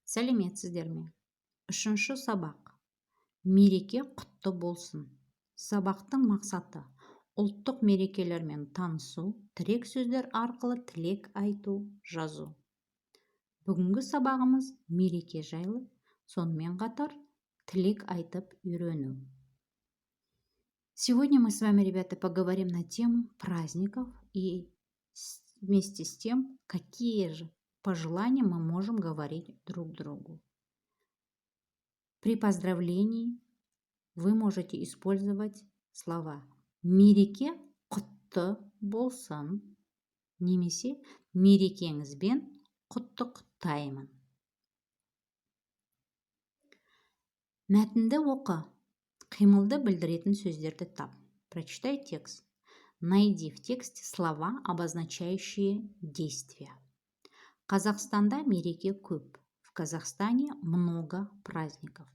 Сәлеметсіздер ме? Үшінші сабақ. Мереке құтты болсын. Сабақтың мақсаты ұлттық мерекелермен танысу, тірек сөздер арқылы тілек айту, жазу. Бүгінгі сабағымыз мереке жайлы, сонымен қатар тілек айтып үйрену. Сегодня мы с вами, ребята, поговорим на тему праздников и вместе с тем, какие же пожелания мы можем говорить друг другу. При поздравлении вы можете использовать слова «мереке құтты болсын» немесе «мерекеңізбен құттықтаймын». Мәтінді оқы. Қимылды білдіретін сөздерді тап. Прочитай текст. Найди в тексте слова, обозначающие действия. Қазақстанда мереке көп. В Казахстане много праздников.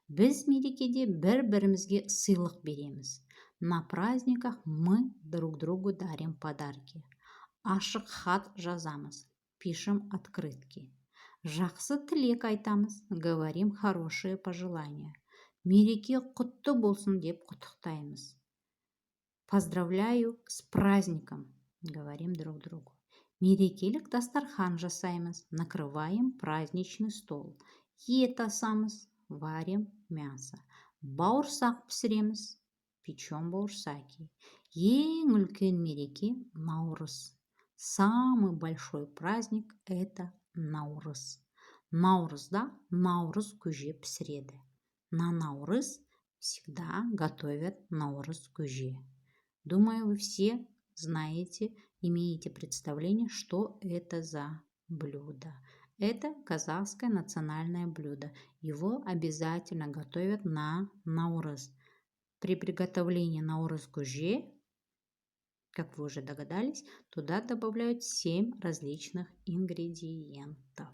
Біз мерекеде бір-бірімізге сыйлық береміз. На праздниках мы друг другу дарим подарки. Ашық хат жазамыз. Пишем открытки. Жақсы тілек айтамыз. Говорим хорошие пожелания. Мереке құтты болсын деп құттықтаймыз. Поздравляю с праздником. Говорим друг другу. Мерекелік дастархан жасаймыз. Накрываем праздничный стол. Ет асамыз. Варим мясо. Бауырсақ пісіреміз. Печем бауырсаки. Ең үлкен мереке Наурыз. Самый большой праздник – это Наурыз. Наурызда Наурыз көже пісіреді. На Наурыз всегда готовят Наурыз көже. Думаю, вы все знаете, имеете представление, что это за блюдо. Это казахское национальное блюдо. Его обязательно готовят на Наурыз. При приготовлении Наурыз көже, как вы уже догадались, туда добавляют 7 различных ингредиентов.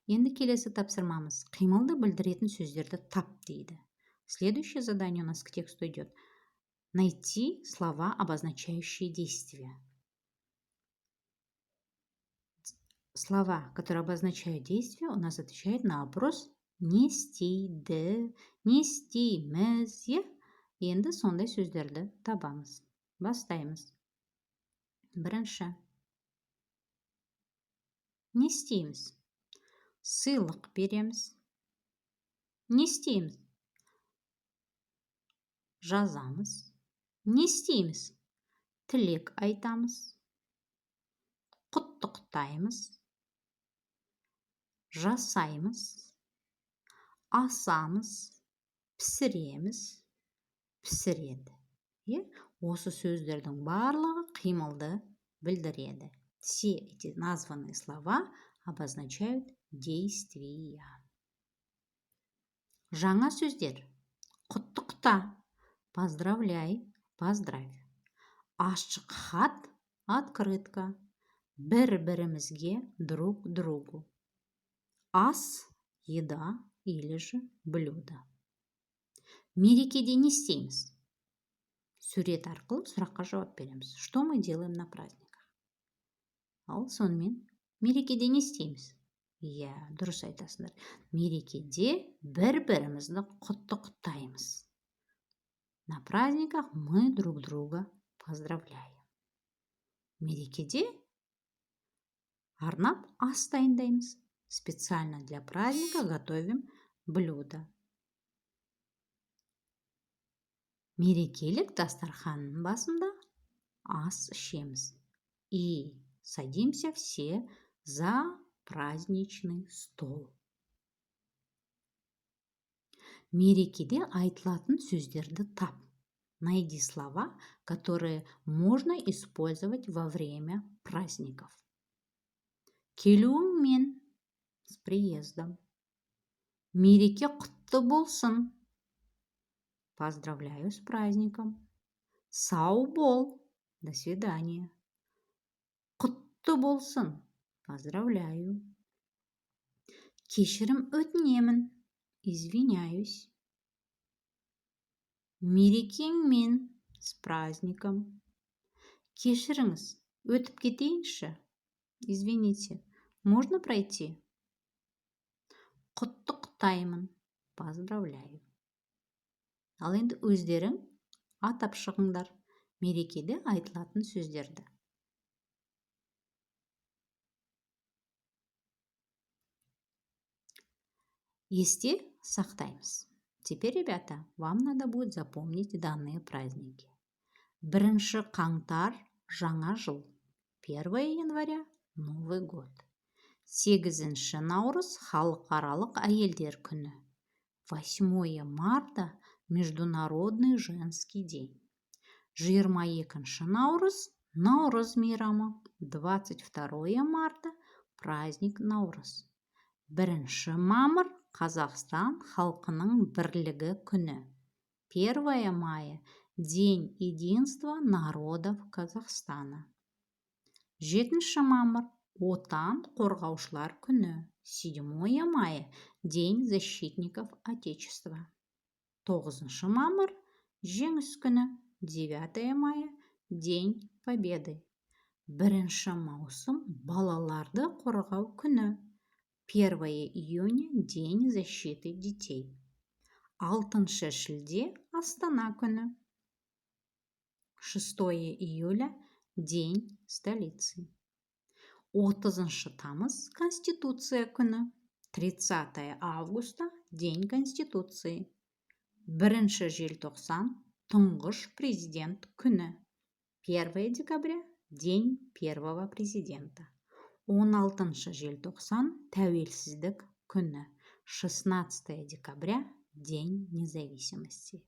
Енді келесі тапсырмамыз. Қимылды білдіретін сөздерді тап дейді. Следующее задание у нас к тексту идет. Найти слова, обозначающие действия. Слова, которые обозначают действия, у нас отвечают на вопрос не істейді, не істейміз. Енді сондай сөздерді табамыз. Бастаймыз. Бірінші. Не істейміз. Сыйлық береміз. Не істейміз. Жазамыз. Не істейміз. Тілек айтамыз. Құттықтаймыз. Жасаймыз. Асамыз. Пісіреміз. Пісіреді. Осы сөздердің барлығы қимылды білдіреді. Все эти названные слова обозначают действия. Жаңа сөздер. Құттықта. Поздравляй, поздравь. Ашық хат, открытка. Бір-бірімізге, друг другу. Ас, еда или же блюдо. Мерекеде не істейміз. Сурет арқылы сұраққа жауап береміз. Что мы делаем на праздниках? Ал сонымен мерекеде не істейміз? Дұрыс айтасыңдар. Мерекеде бір-бірімізді құттықтаймыз. На праздниках мы друг друга поздравляем. Мерекеде арнап ас дайындаймыз. Специально для праздника готовим блюдо. Мерекелік дастарханның басында ас ішеміз. И садимся все за праздничный стол. Мерекеде айтылатын сөздерді тап. Найди слова, которые можно использовать во время праздников. Келуіңмен, с приездом. Мереке құтты болсын. Поздравляю с праздником. Сау бол. До свидания. Құтты болсын. Поздравляю. Кешірім өтінемін. Извиняюсь. Мерекеңмен, с праздником. Кешіріңіз, өтіп кетейінші. Извините, можно пройти? құттықтаймын, поздравляю. Ал енді өздерің атап шығыңдар мерекеде айтылатын сөздерді. Есте сақтаймыз. Теперь, ребята, вам надо будет запомнить данные праздники. 1 қаңтар – жаңа жыл. 1 января – Новый год. 8 наурыз – халықаралық әйелдер күні. 8 марта – Международный женский день. 22 наурыз – Наурыз мейрамы. 22 марта – праздник Наурыз. 1 мамыр – Қазақстан халқының бірлігі күні. 1 мая – День единства народов Казахстана. 7 мамыр – Отан қорғаушылар күні. 7 мая – День защитников Отечества. 9 мамыр – Жеңіс күні. 9 мая – День Победы. 1 маусым – балаларды қорғау күні. 1 июня – День защиты детей. 6 шілде – Астана күні. 6 июля – День столицы. 30 тамыз – Конституция күні. 30 августа – День Конституции. 1 желтоқсан – Тұңғыш президент күні. 1 декабря – День первого президента. 16 желтоқсан – Тәуелсіздік күні. 16 декабря – День независимости.